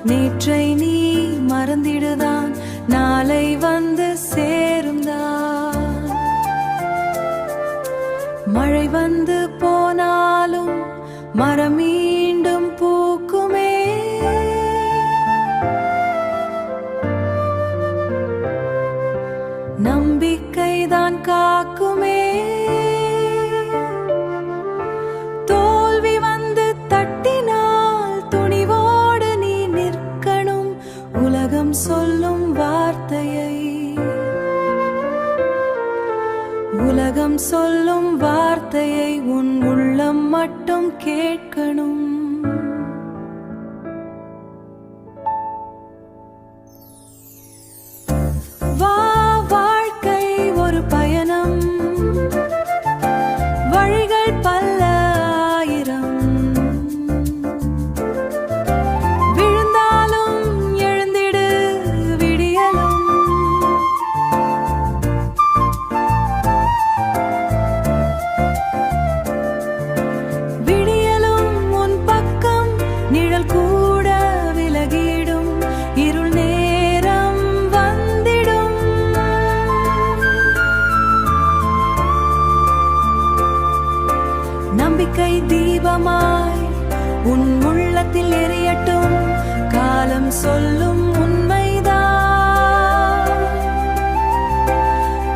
நேற்றை நீ மறந்திடுதான் நாளை வந்து சேருந்தான். மழை வந்து போனாலும் மரம் மீண்டும் பூக்குமே. நம்பிக்கைதான் காக்குமே. தோல்வி வந்து தட்டினால் துணிவோடு நீ நிற்கணும். உலகம் சொல்லும் வார்த்தையை உலகம் சொல்லும் வார்த்தையை உன் உள்ளம் மட்டும் கேட்கணும். வா, வாழ்க்கை ஒரு பயணம், வழிகள் பல ஆயிரம். விழுந்தாலும் எழுந்திடு விடியலும். விடியலும் உன் பக்கம் நிழல் கூட விலகிடும். இருள் நேரம் வந்திடும். நம்பிக்கை தீபமாய் உன் உள்ளத்தில் எரியட்டும். காலம் சொல்லும் உண்மைதான்.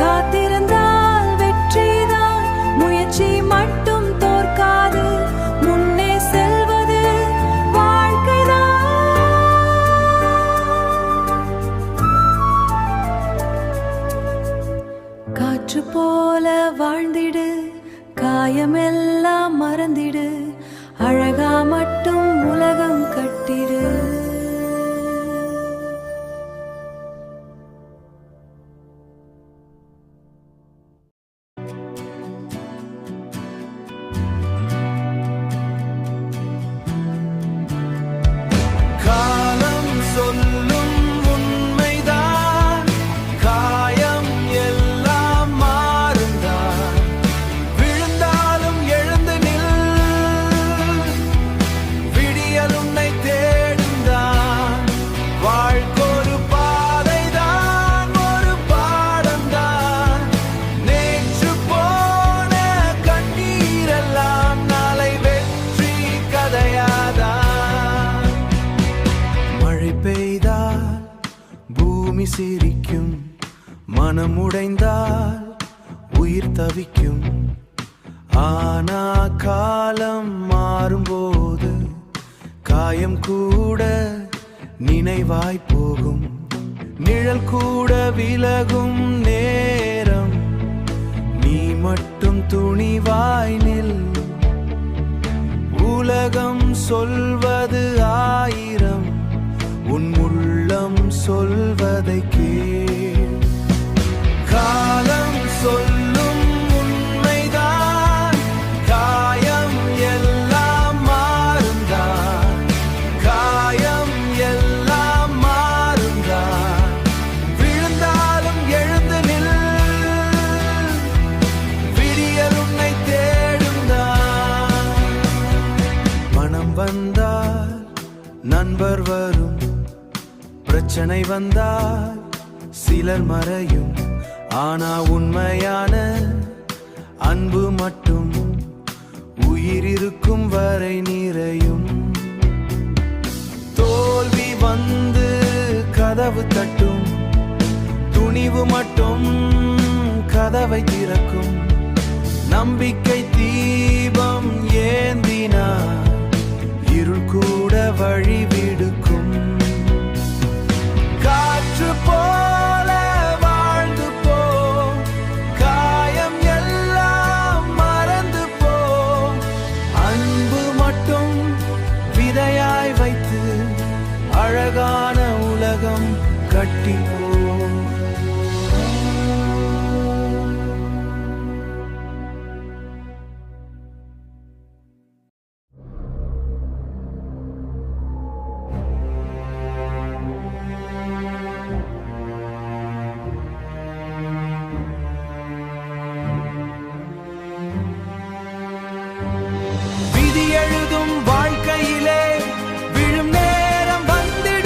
காத்திருந்தால் வெற்றிதான். முயற்சி மட்டும் தோற்காது. முன்னே செல்வது வாழ்க்கைதான். காற்று போல வாழ்ந்திடு. காயமெல்லாம் மறந்திடு. அழகா மட்டும் உலகம் கட்டிடு. காலம் சொல்லும் உண்மைதான். காயம் எல்லாம் மாறுந்தான். விழுந்தாலும் எழுந்து நில். விடியல் உன்னை தேடுந்தான். வாழ்க்கொரு பாதைதான், ஒரு பாடம்தான். நேற்று போன கண்ணீரெல்லாம் நாளை வெற்றி கதையாதான். மழை பெய்தால் பூமி சிரிக்கும். மனம் உடைந்தால் உயிர் தவிக்கும். ஆனா காலம் மாறும்போது காயம் கூட நினைவாய் போகும். நிழல் கூட விலகும் நேரம். நீ மட்டும் துணிவாய் நில். உலகம் சொல்வது ஆயிரம். உன் உள்ளம் சொல்வதை கேள். காலம் சொல்லும் உண்மைதான். காயம் எல்லாம் மாறுந்தான். காயம் எல்லாம் மாறுந்தான். விழுந்தாலும் எழுந்து நில். விடியல் உன்னை தேடுந்தான். மனம் வந்தால் நண்பர் வரும். பிரச்சனை வந்தால் சிலர் மறையும். ஆனா உண்மையான அன்பு மட்டும் உயிர் இருக்கும் வரை நிறையும். தோல்வி வந்து கதவு தட்டும். துணிவு மட்டும் கதவை திறக்கும். நம்பிக்கை தீபம் ஏந்தினார் இருள் கூட வழி விடுக்கும். காற்று போல வாழ்ந்து போ. காயம் எல்லாம் மறந்து போ. அன்பு மட்டும் விதையாய் வைத்து அழகான உலகம் கட்டிப்போ. விதி எழுதும் வாழ்க்கையிலே விழும் நேரம் வந்திடும்.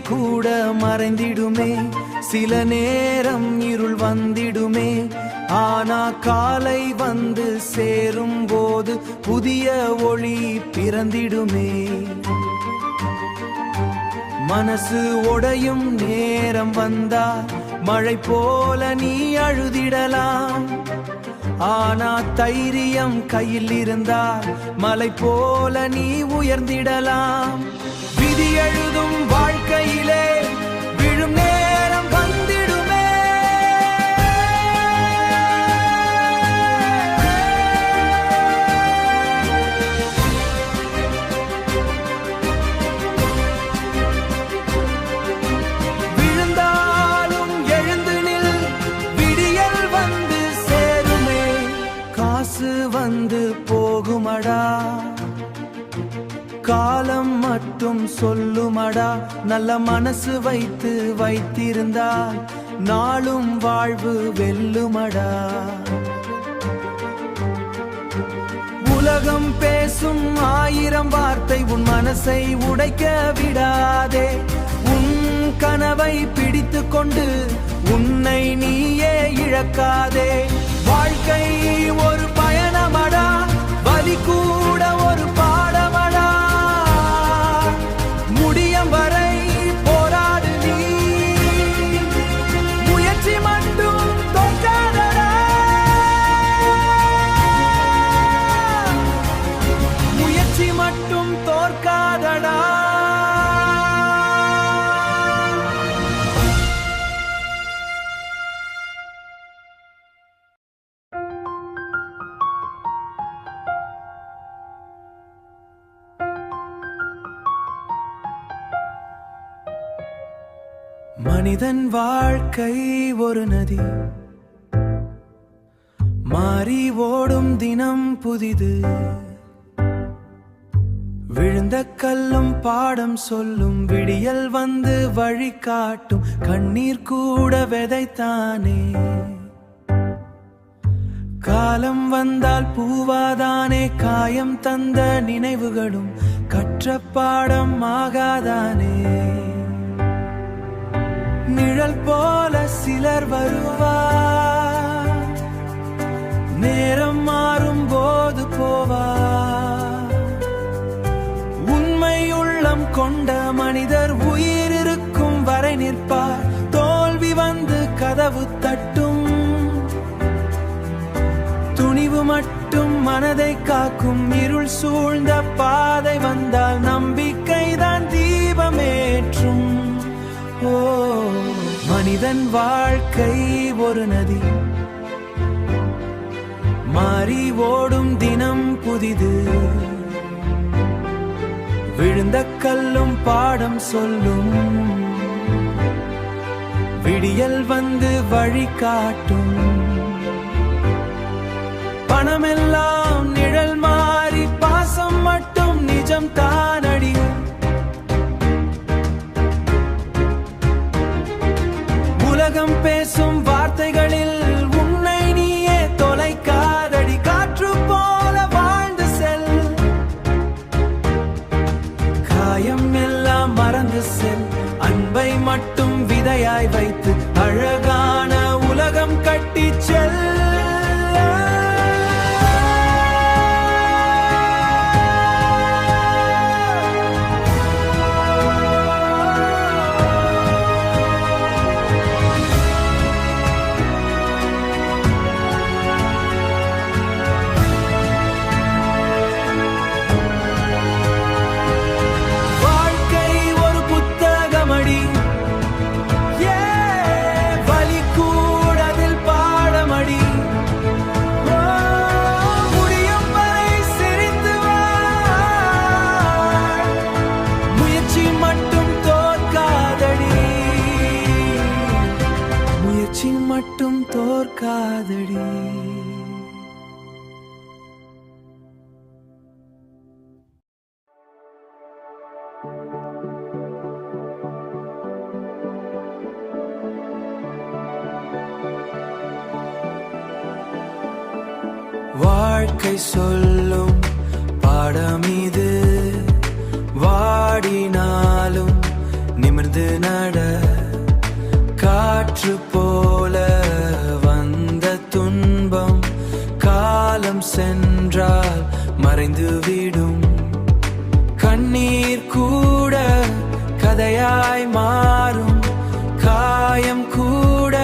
சூரியன் கூட மறைந்திடுமே, சில நேரம் இருள் வந்திடுமே. ஆனா காலை வந்து சேரும் போது புதிய ஒளி பிறந்திடுமே. மனசு உடையும் நேரம் வந்தா மழை போல நீ அழுதிடலாம். ஆனா தைரியம் கையில் இருந்தால் மலை போல நீ உயர்ந்திடலாம். விதி எழுதும் வாழ்க்கையிலே விழும் நேரம் வந்திடுமே. விழுந்தாலும் எழுந்து நில், விடியல் வந்து சேருமே. காசு வந்து போகுமடா, காலம் மட்டும் சொல்லுமடா. நல்ல மனசு வைத்து வைத்திருந்தால் நாளும் வாழ்வு வெல்லுமடா. உலகம் பேசும் 1000 வார்த்தை உன் மனசை உடைக்க விடாதே. உன் கனவை பிடித்து கொண்டு உன்னை நீயே இழக்காதே. வாழ்க்கை ஒரு பயணமடா, வலி கூட ஒரு பாடமடா. முடியும் வரை போராடு நீ, முயற்சி மட்டும் தோற்காதடா. முயற்சி மட்டும் தோற்காதடா. மனிதன் வாழ்க்கை ஒரு நதி, மாறி ஓடும் தினம் புதிது. விழுந்த கல்லும் பாடம் சொல்லும், விடியல் வந்து வழி காட்டும். கண்ணீர் கூட விதைத்தானே, காலம் வந்தால் பூவாதானே. காயம் தந்த நினைவுகளும் கற்ற பாடம் ஆகாதானே. நிழல் போல சிலர் வருவார், நேரம் மாறும் போது போவார். உண்மை உள்ளம் கொண்ட மனிதர் உயிர் இருக்கும் வரை நிற்பார். தோல்வி வந்து கதவு தட்டும், துணிவு மட்டும் மனதை காக்கும். இருள் சூழ்ந்த பாதை வந்தால் நம்பிக்கைதான் தீபமேற்றும். ஓ, மனிதன் வாழ்க்கை ஒரு நதி, மாறி ஓடும் தினம் புதிது. விழுந்த கல்லும் பாடம் சொல்லும், விடியல் வந்து வழி காட்டும். பணமெல்லாம் நிழல் மாறி பாசம் மட்டும் நிஜம் தானடி. உலகம் பேசும் வார்த்தைகளில் உன்னை நீயே தொலைக்காதடி. காற்று போல வாழ்ந்து செல், காயம் எல்லாம் மறந்து செல். அன்பை மட்டும் விதையாய் வைத்து அழகான உலகம் கட்டி செல். மட்டும் தோற்காதடி. வாழ்க்கை சொல்லும் பாடம் இது, வாடினாலும் நிமிர்ந்து மறைந்து விடும். கண்ணீர் கூட கதையாய் மாறும், காயம் கூட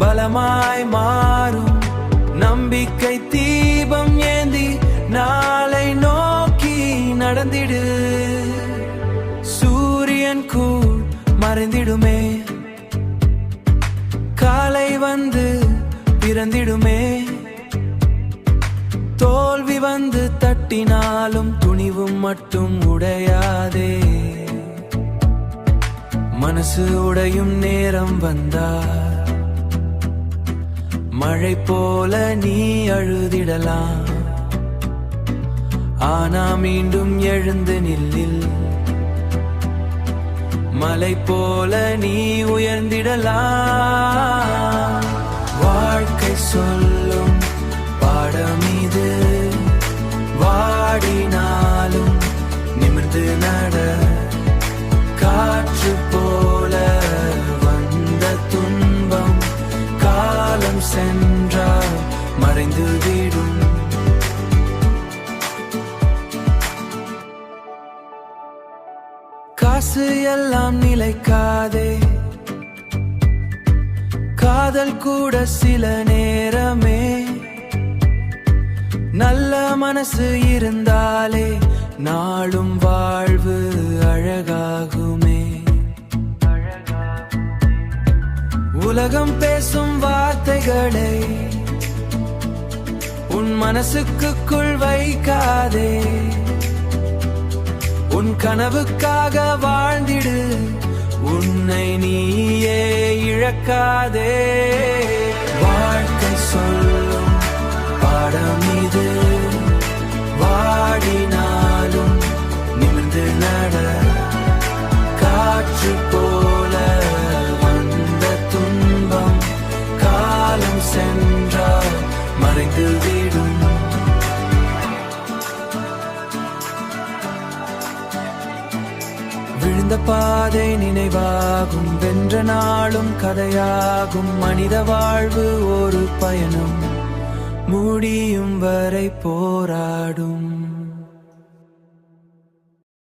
பலமாய் மாறும். நம்பிக்கை தீபம் ஏந்தி நாளை நோக்கி நடந்திடு. சூரியன் கூட மறைந்திடுமே, காலை வந்து பிறந்திடுமே. தோல்வி வந்து தட்டினாலும் துணிவும் மட்டும் உடையாதே. மனசு உடையும் நேரம் வந்தா மழை போல நீ அழுதிடலாம். ஆனா மீண்டும் எழுந்து நில்லில், மலை போல நீ உயர்ந்திடலாம். வாழ்க்கை சொல்லும் பாடம் இது, வாடினாலும் நிமிர்ந்து நட. காற்று போல வந்த துன்பம் காலம் சென்றால் மறைந்து விடும். காசு எல்லாம் நிலைக்காதே, காதல் கூட சில நேரமே. நல்ல மனசு இருந்தாலே நாளும் வாழ்வு அழகாகுமே. உலகம் பேசும் வார்த்தைகளை உன் மனசுக்குள் வைக்காதே. உன் கனவுக்காக வாழ்ந்திடு, உன்னை நீயே இழக்காதே. வாழ்க்கை சொல்லும் பாடம் இது, வாடினாலும் நிமிர்ந்து நட. காற்று போல வந்த துன்பம் காலம் சென்றால் மறைந்து விடும். விழுந்த பாதை நினைவாகும், வென்ற நாளும் கதையாகும். மனித வாழ்வு ஒரு பயணம், முடியும் வரை போராடும்.